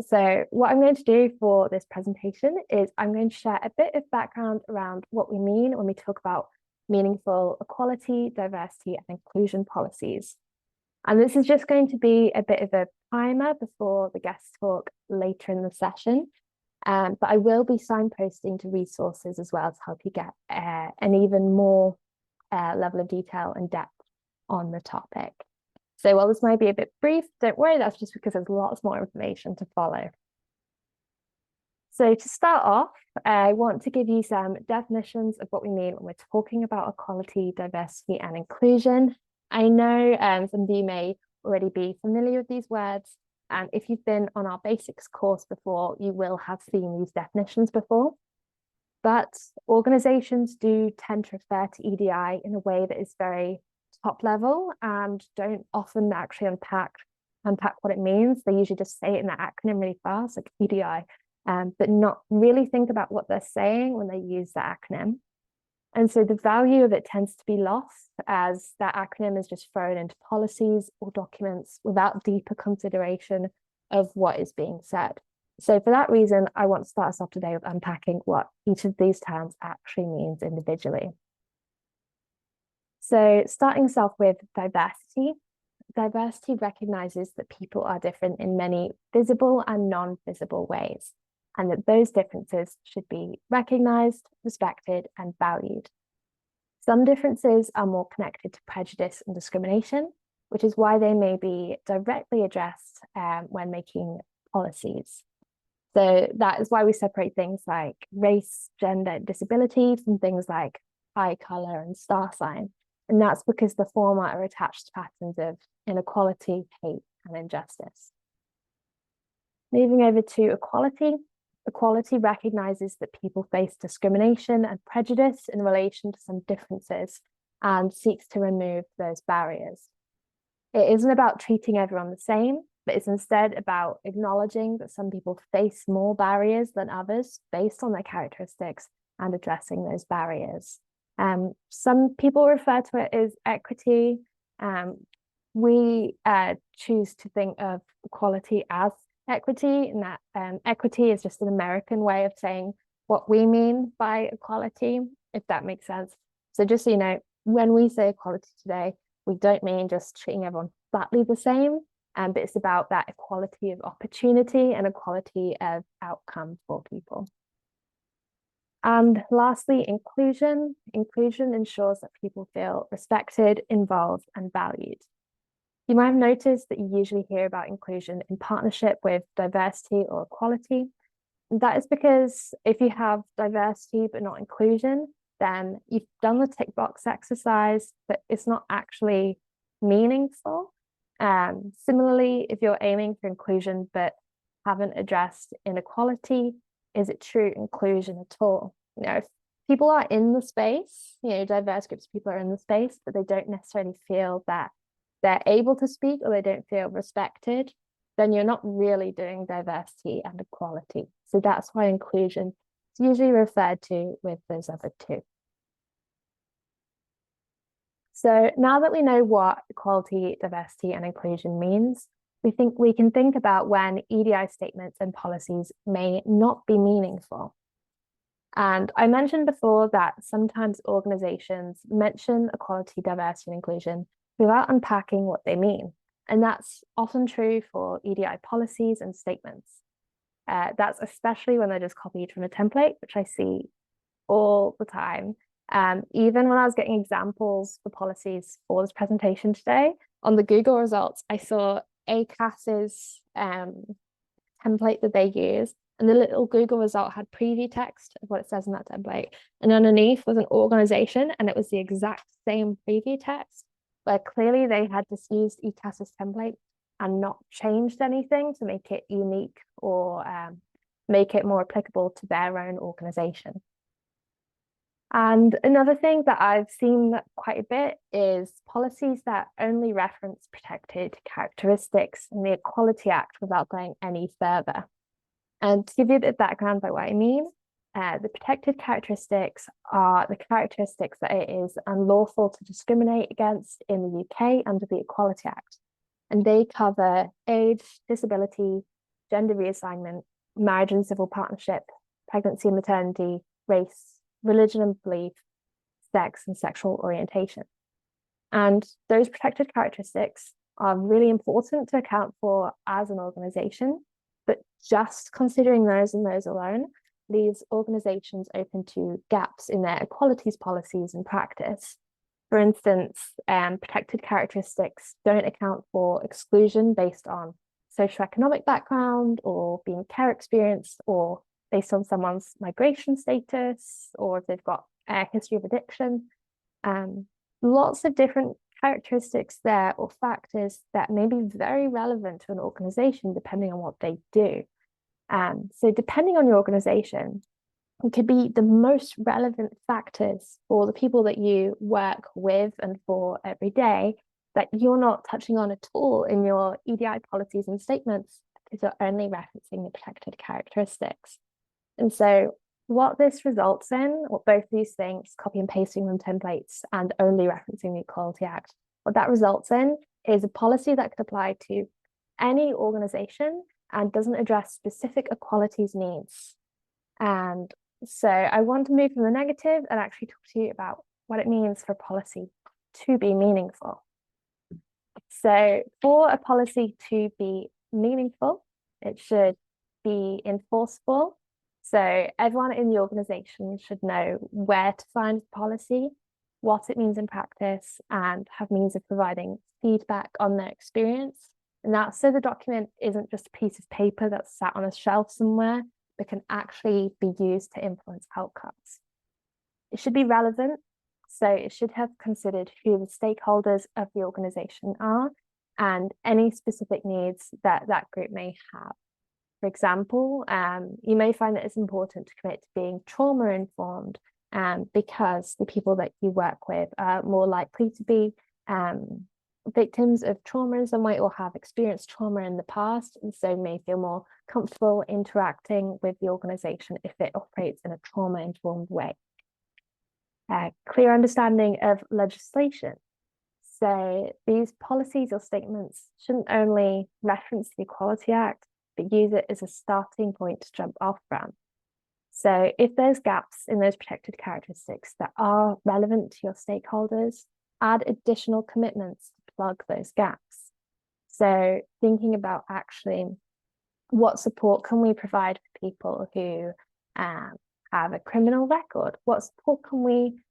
So what I'm going to do for this presentation is I'm going to share a bit of background around what we mean when we talk about meaningful equality, diversity, and inclusion policies. And this is just going to be a bit of a primer before the guest talk later in the session. But I will be signposting to resources as well to help you get an even more level of detail and depth on the topic. So while this might be a bit brief, don't worry, that's just because there's lots more information to follow. So to start off, I want to give you some definitions of what we mean when we're talking about equality, diversity, and inclusion. I know some of you may already be familiar with these words, and if you've been on our basics course before, you will have seen these definitions before. But organizations do tend to refer to EDI in a way that is very top level and don't often actually unpack what it means. They usually just say it in that acronym really fast, like EDI, but not really think about what they're saying when they use the acronym. And so the value of it tends to be lost as that acronym is just thrown into policies or documents without deeper consideration of what is being said. So for that reason, I want to start us off today with unpacking what each of these terms actually means individually. So starting us off with diversity. Diversity recognizes that people are different in many visible and non-visible ways, and that those differences should be recognized, respected, and valued. Some differences are more connected to prejudice and discrimination, which is why they may be directly addressed when making policies. So that is why we separate things like race, gender, disability from things like eye color and star sign. And that's because the former are attached to patterns of inequality, hate, and injustice. Moving over to equality. Equality recognizes that people face discrimination and prejudice in relation to some differences and seeks to remove those barriers. It isn't about treating everyone the same, but it's instead about acknowledging that some people face more barriers than others based on their characteristics and addressing those barriers. Some people refer to it as equity. We choose to think of equality as equity, and that equity is just an American way of saying what we mean by equality, if that makes sense. So just so you know, when we say equality today, we don't mean just treating everyone flatly the same, but it's about that equality of opportunity and equality of outcome for people. And lastly, inclusion. Inclusion ensures that people feel respected, involved, and valued. You might have noticed that you usually hear about inclusion in partnership with diversity or equality. And that is because if you have diversity but not inclusion, then you've done the tick box exercise, but it's not actually meaningful. Similarly, if you're aiming for inclusion but haven't addressed inequality, is it true inclusion at all? You know, if people are in the space, you know, diverse groups of people are in the space, but they don't necessarily feel that they're able to speak or they don't feel respected, then you're not really doing diversity and equality. So that's why inclusion is usually referred to with those other two. So now that we know what equality, diversity, and inclusion means, we can think about when EDI statements and policies may not be meaningful. And I mentioned before that sometimes organizations mention equality, diversity, and inclusion without unpacking what they mean. And that's often true for EDI policies and statements. That's especially when they're just copied from a template, which I see all the time. Even when I was getting examples for policies for this presentation today, on the Google results, I saw ACAS's template that they use, and the little Google result had preview text of what it says in that template. And underneath was an organization, and it was the exact same preview text, where clearly they had just used ECAS's template and not changed anything to make it unique or make it more applicable to their own organization. And another thing that I've seen quite a bit is policies that only reference protected characteristics in the Equality Act without going any further. And to give you a bit of background by what I mean, the protected characteristics are the characteristics that it is unlawful to discriminate against in the UK under the Equality Act. And they cover age, disability, gender reassignment, marriage and civil partnership, pregnancy and maternity, race, religion and belief, sex and sexual orientation. And those protected characteristics are really important to account for as an organization, but just considering those and those alone leaves organizations open to gaps in their equalities policies and practice. For instance, protected characteristics don't account for exclusion based on socioeconomic background or being care experience or based on someone's migration status or if they've got a history of addiction. Lots of different characteristics there or factors that may be very relevant to an organization depending on what they do. So depending on your organization, it could be the most relevant factors for the people that you work with and for every day that you're not touching on at all in your EDI policies and statements because you're only referencing the protected characteristics. And so what this results in, or both these things, copy and pasting from templates and only referencing the Equality Act, what that results in is a policy that could apply to any organization and doesn't address specific equalities needs. And so I want to move from the negative and actually talk to you about what it means for policy to be meaningful. So for a policy to be meaningful, it should be enforceable. So everyone in the organization should know where to find the policy, what it means in practice, and have means of providing feedback on their experience. And that's so the document isn't just a piece of paper that's sat on a shelf somewhere, but can actually be used to influence outcomes. It should be relevant, so it should have considered who the stakeholders of the organization are and any specific needs that that group may have. For example, you may find that it's important to commit to being trauma-informed because the people that you work with are more likely to be victims of trauma in some way or have experienced trauma in the past, and so may feel more comfortable interacting with the organization if it operates in a trauma-informed way. Clear understanding of legislation. So these policies or statements shouldn't only reference the Equality Act, but use it as a starting point to jump off from. So if there's gaps in those protected characteristics that are relevant to your stakeholders, add additional commitments to plug those gaps. So thinking about actually what support can we provide for people who have a criminal record? What support can we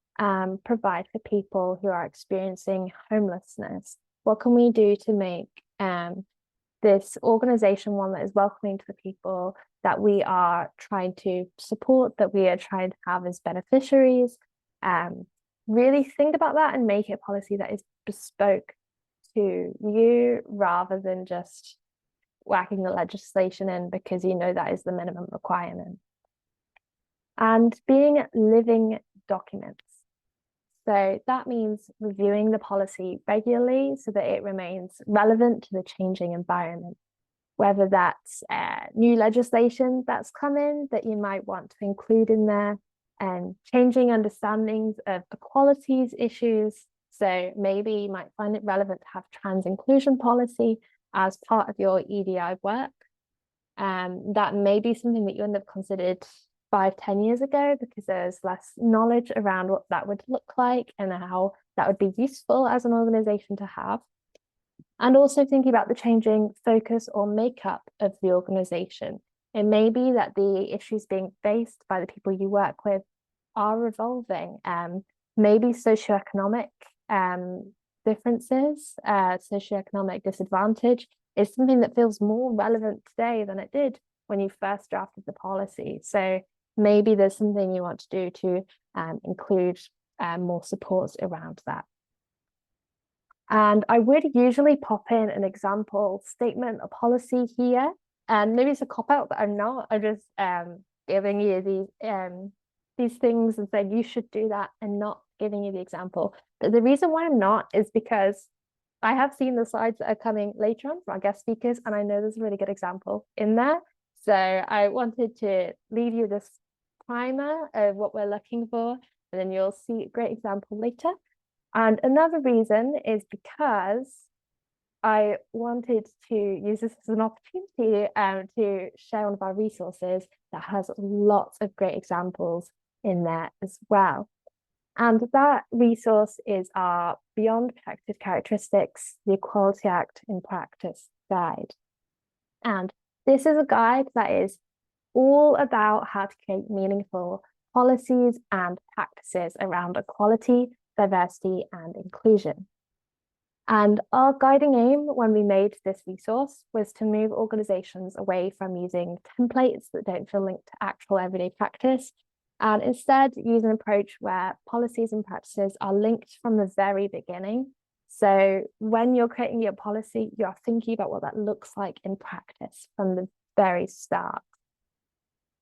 provide for people who are experiencing homelessness? What can we do to make this organization one that is welcoming to the people that we are trying to support, that we are trying to have as beneficiaries? Really think about that and make it a policy that is bespoke to you rather than just whacking the legislation in because you know that is the minimum requirement. And being living documents. So that means reviewing the policy regularly so that it remains relevant to the changing environment, whether that's new legislation that's come in that you might want to include in there, and changing understandings of equalities issues. So maybe you might find it relevant to have trans inclusion policy as part of your EDI work. That may be something that you wouldn't have considered 5-10 years ago because there's less knowledge around what that would look like and how that would be useful as an organization to have. And also thinking about the changing focus or makeup of the organization. It may be that the issues being faced by the people you work with are evolving. Maybe socioeconomic differences, socioeconomic disadvantage is something that feels more relevant today than it did when you first drafted the policy. So maybe there's something you want to do to include more supports around that. And I would usually pop in an example statement, a policy here, and maybe it's a cop-out, but I'm not. I'm just giving you these things and saying you should do that and not giving you the example. But the reason why I'm not is because I have seen the slides that are coming later on from our guest speakers, and I know there's a really good example in there. So I wanted to leave you this primer of what we're looking for, and then you'll see a great example later. And another reason is because I wanted to use this as an opportunity to share one of our resources that has lots of great examples in there as well. And that resource is our Beyond Protected Characteristics, the Equality Act in Practice guide. And this is a guide that is all about how to create meaningful policies and practices around equality, diversity, and inclusion. And our guiding aim when we made this resource was to move organizations away from using templates that don't feel linked to actual everyday practice, and instead use an approach where policies and practices are linked from the very beginning. So when you're creating your policy, you're thinking about what that looks like in practice from the very start.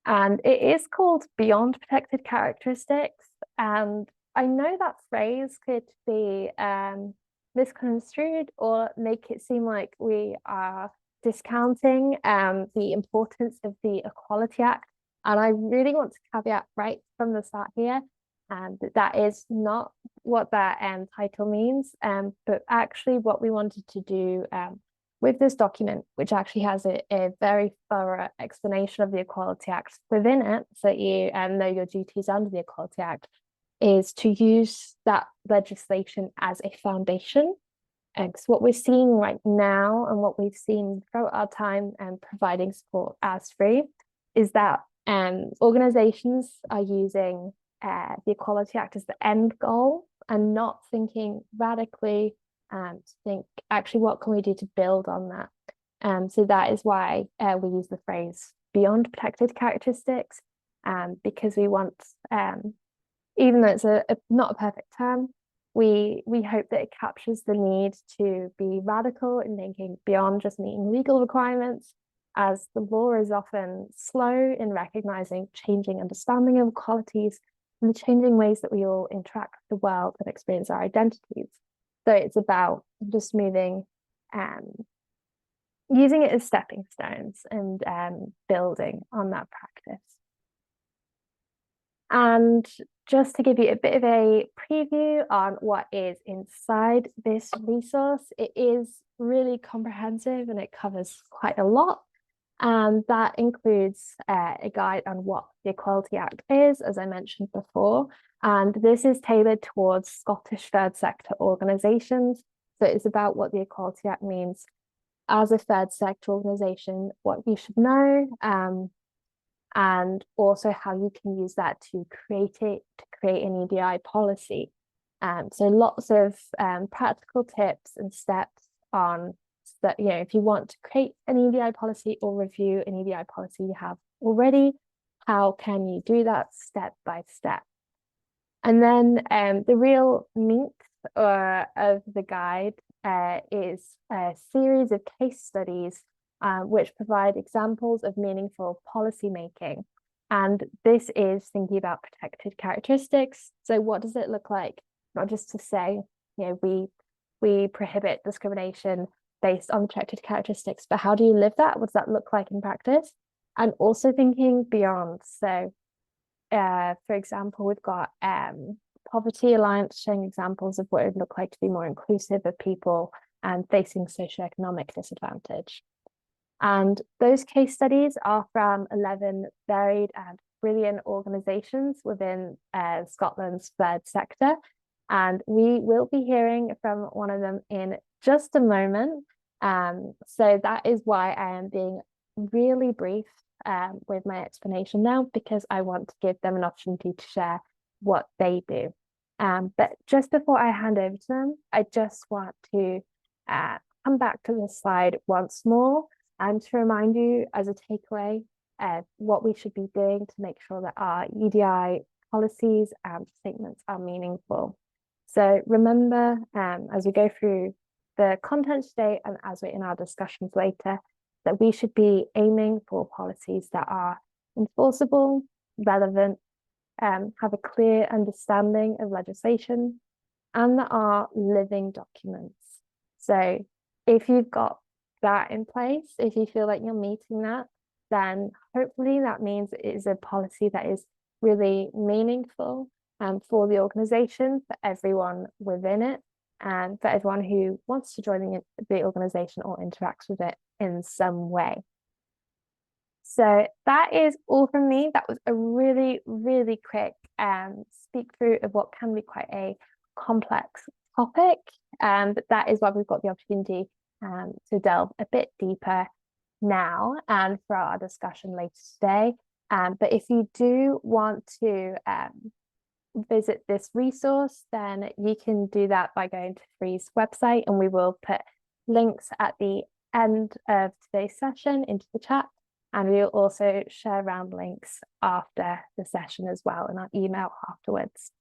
And it is called Beyond Protected Characteristics. And I know that phrase could be misconstrued or make it seem like we are discounting the importance of the Equality Act. And I really want to caveat right from the start here that is not what that title means, but actually what we wanted to do with this document, which actually has a very thorough explanation of the Equality Act within it, so that you know your duties under the Equality Act, is to use that legislation as a foundation. Because what we're seeing right now and what we've seen throughout our time and providing support as free is that organizations are using the Equality Act as the end goal and not thinking radically and think actually what can we do to build on that. So that is why we use the phrase beyond protected characteristics, because we want, even though it's not a perfect term, we hope that it captures the need to be radical in thinking beyond just meeting legal requirements, as the law is often slow in recognizing changing understanding of equalities and the changing ways that we all interact with the world and experience our identities. So it's about just moving, using it as stepping stones and building on that practice. And just to give you a bit of a preview on what is inside this resource, it is really comprehensive and it covers quite a lot. And that includes a guide on what the Equality Act is, as I mentioned before. And this is tailored towards Scottish third sector organisations. So it's about what the Equality Act means as a third sector organisation, what you should know, and also how you can use that to create an EDI policy. So lots of practical tips and steps on that, if you want to create an EDI policy or review an EDI policy you have already, how can you do that step by step? And then the real meat of the guide is a series of case studies which provide examples of meaningful policy making. And this is thinking about protected characteristics. So what does it look like? Not just to say, we prohibit discrimination based on protected characteristics, but how do you live that? What does that look like in practice? And also thinking beyond. So for example, we've got Poverty Alliance showing examples of what it would look like to be more inclusive of people and facing socioeconomic disadvantage. And those case studies are from 11 varied and brilliant organisations within Scotland's third sector. And we will be hearing from one of them in just a moment. So that is why I am being really brief with my explanation now, because I want to give them an opportunity to share what they do. But just before I hand over to them, I just want to come back to this slide once more and to remind you as a takeaway what we should be doing to make sure that our EDI policies and statements are meaningful. So remember, as we go through the content today and as we're in our discussions later, that we should be aiming for policies that are enforceable, relevant, have a clear understanding of legislation, and that are living documents. So if you've got that in place, if you feel like you're meeting that, then hopefully that means it is a policy that is really meaningful for the organization, for everyone within it, and for everyone who wants to join the organisation or interacts with it in some way. So that is all from me. That was a really, really quick speak through of what can be quite a complex topic. But that is why we've got the opportunity to delve a bit deeper now and for our discussion later today. But if you do want to visit this resource, then you can do that by going to FREE's website, and we will put links at the end of today's session into the chat. And we'll also share around links after the session as well in our email afterwards.